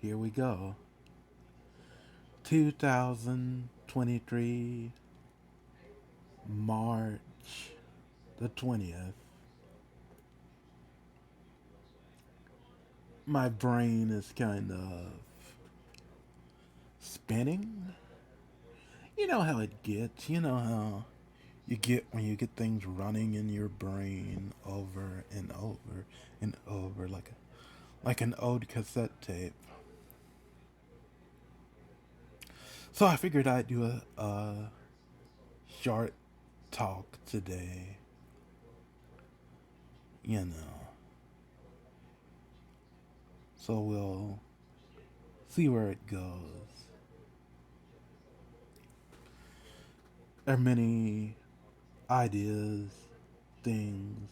here we go. 2023, March the 20th. My brain is kind of spinning. You know how it gets. You know how you get when you get things running in your brain over and over and over like an old cassette tape. So I figured I'd do a short talk today. You know, so we'll see where it goes. There are many ideas, things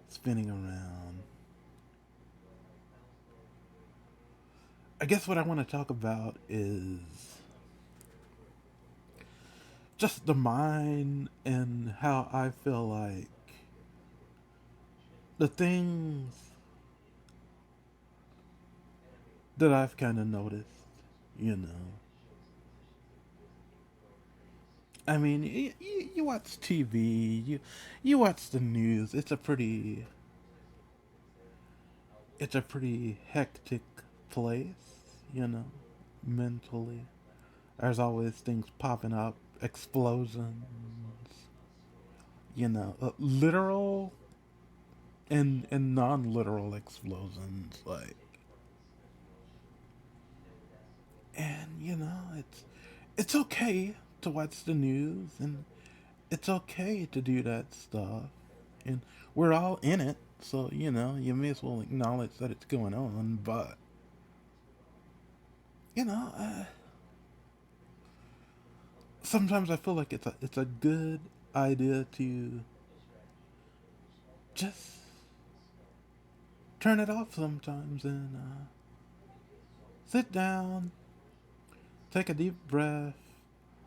spinning around. I guess what I want to talk about is just the mind and how I feel like the things that I've kind of noticed, you know. I mean, you watch TV, you watch the news. It's a pretty hectic place, you know, mentally. There's always things popping up, explosions, you know, literal and non-literal explosions, like, and you know, it's okay to watch the news, and it's okay to do that stuff, and we're all in it, so you know, you may as well acknowledge that it's going on, but you know, sometimes I feel like it's a good idea to just turn it off sometimes and sit down, take a deep breath,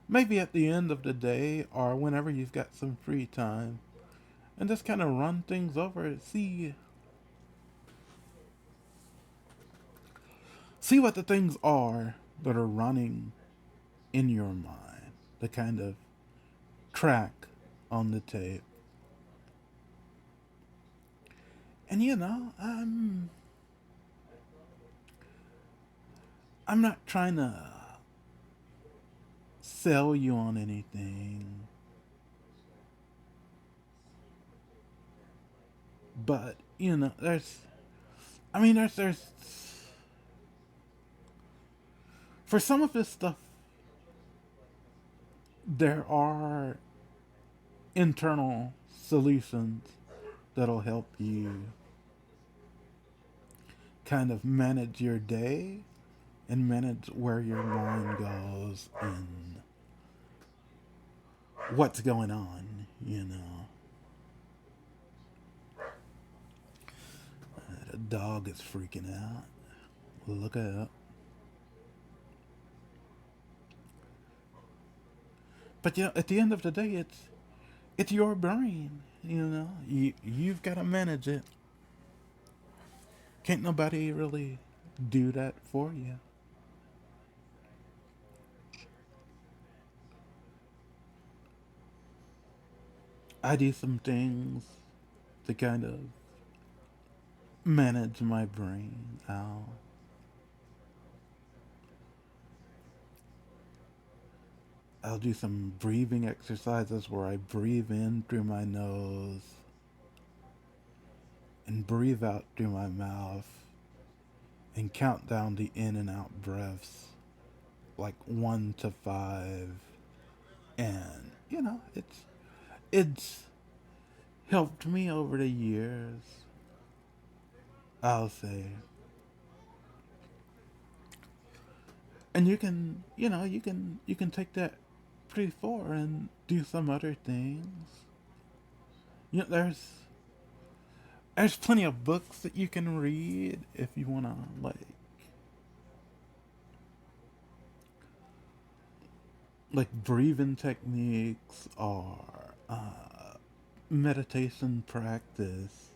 maybe at the end of the day or whenever you've got some free time, and just kind of run things over, see what the things are that are running in your mind, the kind of track on the tape. And you know, I'm not trying to sell you on anything, but you know, there's for some of this stuff, there are internal solutions that'll help you kind of manage your day and manage where your mind goes and what's going on, you know. The dog is freaking out. Look up. But you know, at the end of the day, it's your brain. You know, you've got to manage it. Can't nobody really do that for you. I do some things to kind of manage my brain. I'll do some breathing exercises where I breathe in through my nose and breathe out through my mouth and count down the in and out breaths like 1 to 5. And you know, it's helped me over the years, I'll say. And you can, you know, you can take that pretty far and do some other things. You know, there's plenty of books that you can read if you want to like breathing techniques or meditation practice.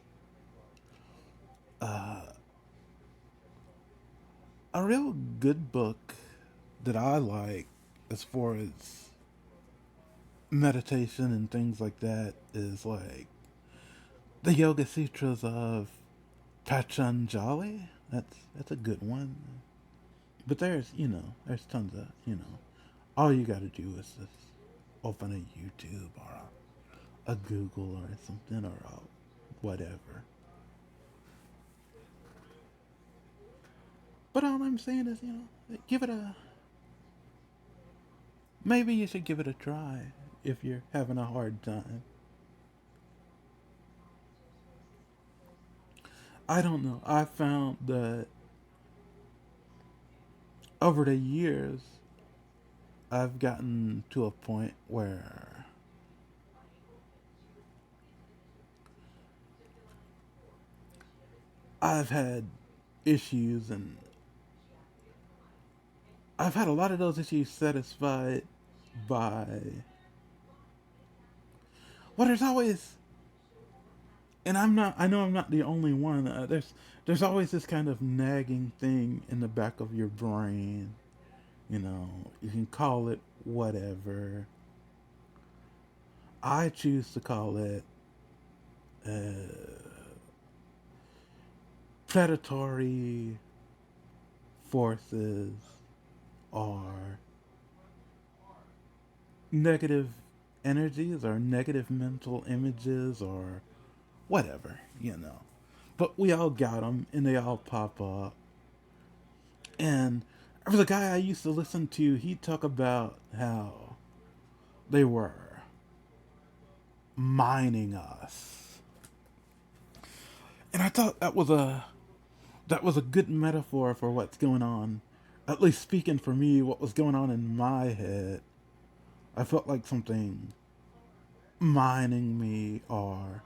A real good book that I like as far as meditation and things like that is like the Yoga Sutras of Patanjali. That's a good one. But there's tons of, all you got to do is just open a YouTube or a Google or something or a whatever. But all I'm saying is, give it a. Maybe you should give it a try if you're having a hard time. I don't know. I found that over the years, I've gotten to a point where I've had issues and I've had a lot of those issues satisfied by. Well, there's always, and I know I'm not the only one. There's always this kind of nagging thing in the back of your brain. You can call it whatever. I choose to call it uh, predatory forces or negative energies or negative mental images or whatever. But we all got them and they all pop up. And there was a guy I used to listen to, he'd talk about how they were mining us. And I thought that was a good metaphor for what's going on. At least speaking for me, what was going on in my head. I felt like something mining me or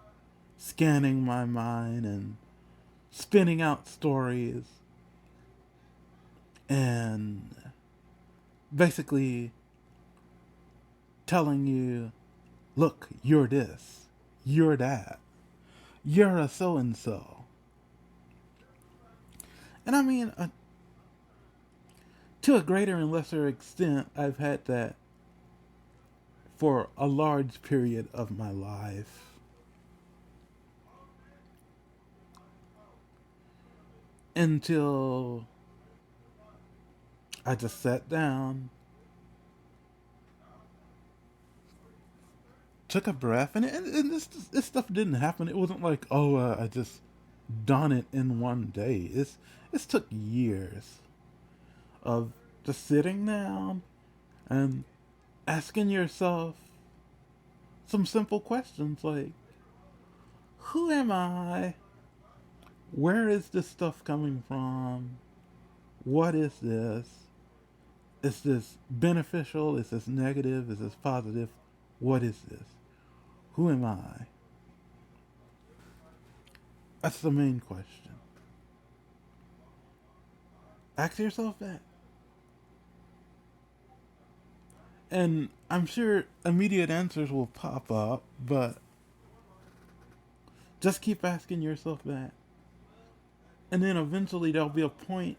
scanning my mind and spinning out stories and basically telling you, look, you're this, you're that, you're a so and so. And I mean, to a greater and lesser extent, I've had that for a large period of my life. Until I just sat down, took a breath, and this stuff didn't happen. It wasn't like, oh, I just done it in one day. It's took years of just sitting down and asking yourself some simple questions like, who am I? Where is this stuff coming from? What is this? Is this beneficial? Is this negative? Is this positive? What is this? Who am I? That's the main question. Ask yourself that. And I'm sure immediate answers will pop up, but just keep asking yourself that. And then eventually there'll be a point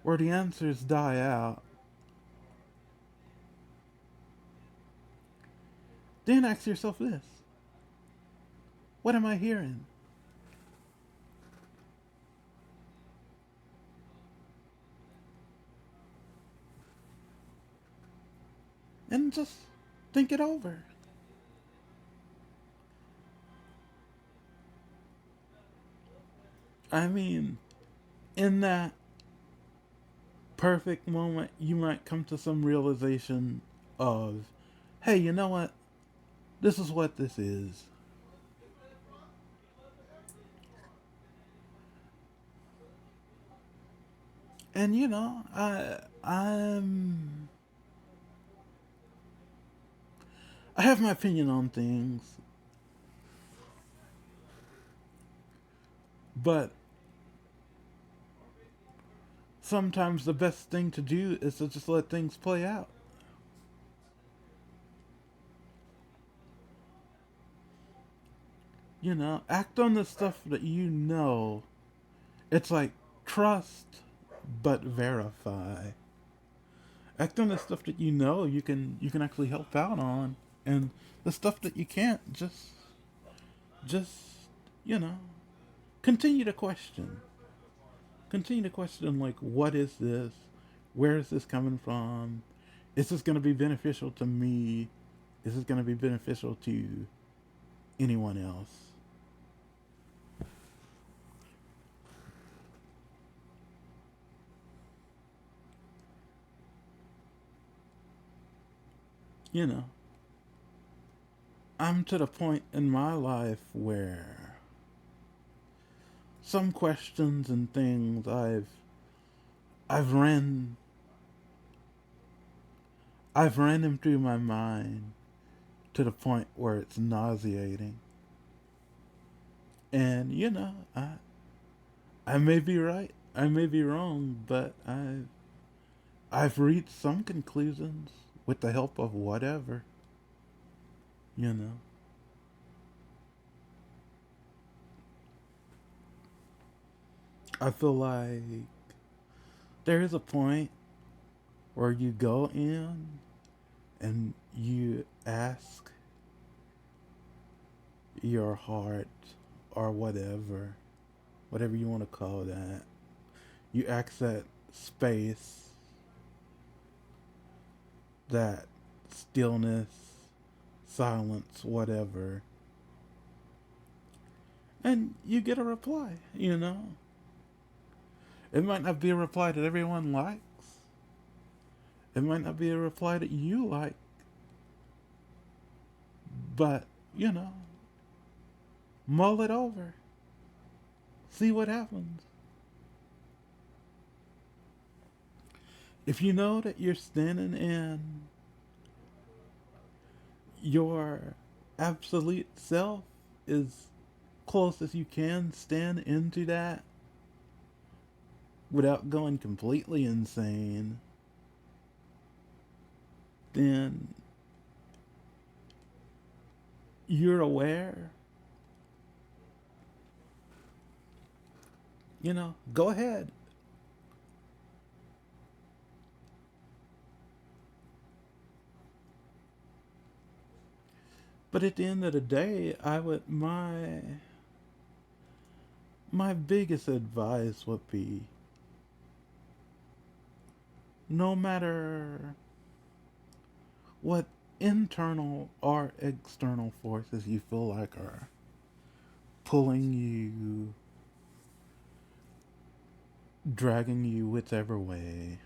where the answers die out. Then ask yourself this: what am I hearing? And just think it over. I mean, in that perfect moment, you might come to some realization of, hey, you know what? This is what this is. And I have my opinion on things, but sometimes the best thing to do is to just let things play out. Act on the stuff that you know It's like trust but verify. Act on the stuff that you know you can actually help out on, and the stuff that you can't, just you know continue to question. Continue to question, like, what is this? Where is this coming from? Is this going to be beneficial to me? Is this going to be beneficial to anyone else? You know, I'm to the point in my life where some questions and things I've ran I've ran them through my mind to the point where it's nauseating. And I may be right, I may be wrong, but I've reached some conclusions with the help of whatever, you know. I feel like there is a point where you go in and you ask your heart, or whatever you want to call that. You ask that space, that stillness, silence, whatever, and you get a reply. It might not be a reply that everyone likes. It might not be a reply that you like, but, you know, mull it over. See what happens. If you know that you're standing in your absolute self, as close as you can stand into that without going completely insane, then you're aware. Go ahead. But at the end of the day, I would my biggest advice would be, no matter what internal or external forces you feel like are pulling you, dragging you whichever way,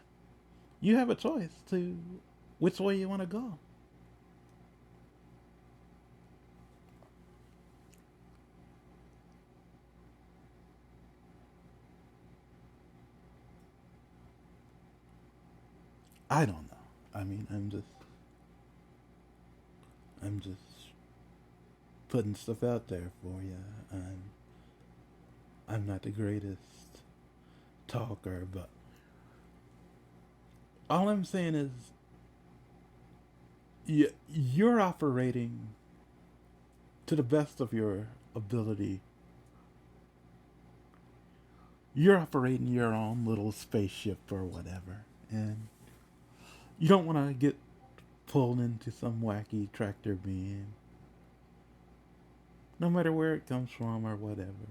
you have a choice to which way you want to go. I don't know. I mean, I'm just putting stuff out there for you. I'm not the greatest talker, but all I'm saying is, you're operating to the best of your ability. You're operating your own little spaceship or whatever, and you don't want to get pulled into some wacky tractor beam, no matter where it comes from or whatever.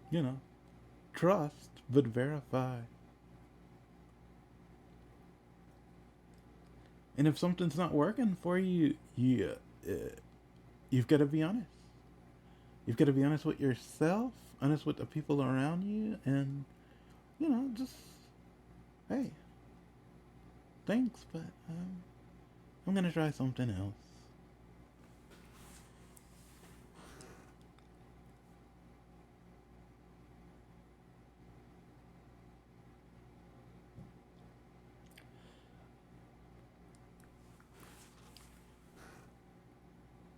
You know, trust but verify. And if something's not working for you, you've got to be honest. You've got to be honest with yourself, honest with the people around you, and just, hey, thanks, but I'm gonna try something else.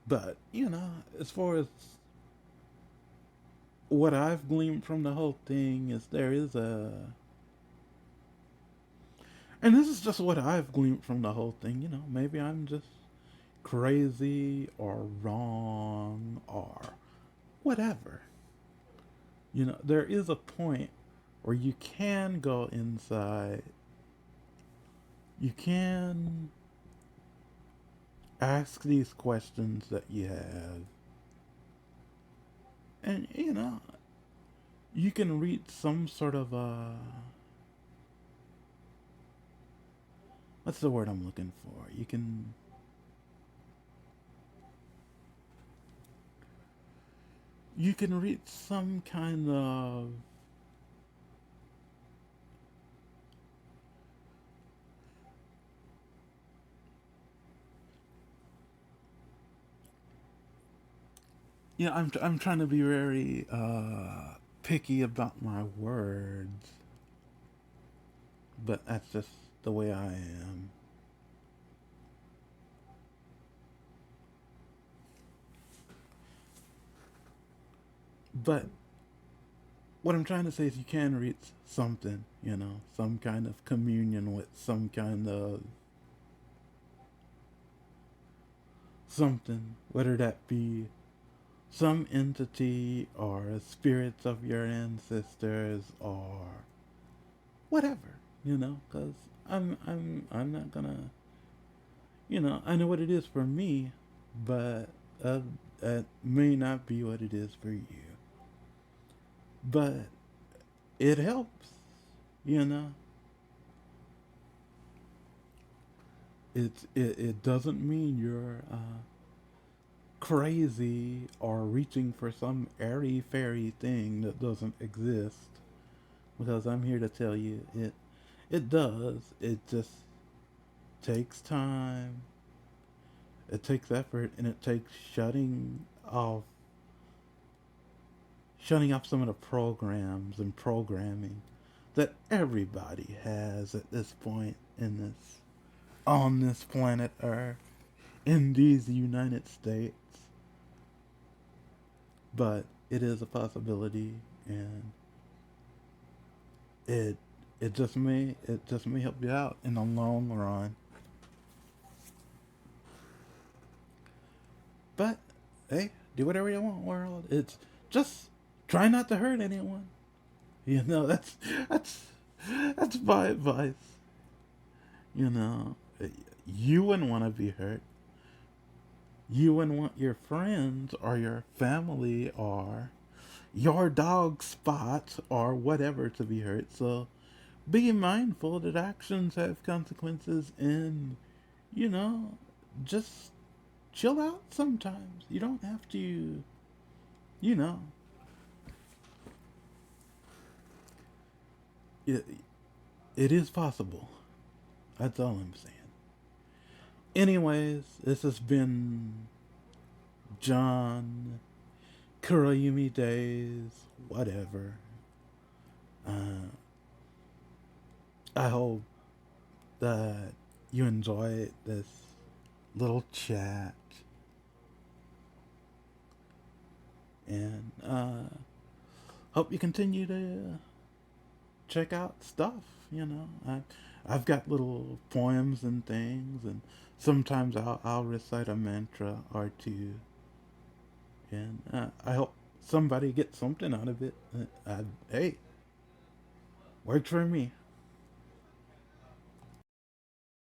But as far as what I've gleaned from the whole thing is, there is and this is just what I've gleaned from the whole thing. Maybe I'm just crazy or wrong or whatever. There is a point where you can go inside. You can ask these questions that you have. And, you can reach some sort of what's the word I'm looking for? You can reach some kind of I'm trying to be very picky about my words, but that's just the way I am. But what I'm trying to say is you can reach something, some kind of communion with some kind of something, whether that be some entity or spirits of your ancestors or whatever, because I'm not gonna, I know what it is for me, but that may not be what it is for you. But it helps, you know. It doesn't mean you're crazy or reaching for some airy fairy thing that doesn't exist. Because I'm here to tell you it does. It just takes time. It takes effort, and it takes shutting off some of the programs and programming that everybody has at this point on this planet Earth, in these United States. But it is a possibility, and it it just may help you out in the long run. But hey, do whatever you want, world. It's just try not to hurt anyone. That's that's my advice. You know, you wouldn't want to be hurt. You wouldn't want your friends or your family or your dog Spot or whatever to be hurt. So be mindful that actions have consequences, and you know, just chill out sometimes. You don't have to, you know, it, it is possible. That's all I'm saying. Anyways, this has been John Kuroyumi Days, whatever. Uh, I hope that you enjoyed this little chat, and hope you continue to check out stuff. I've got little poems and things, and sometimes I'll recite a mantra or two, and I hope somebody gets something out of it. Hey, worked for me.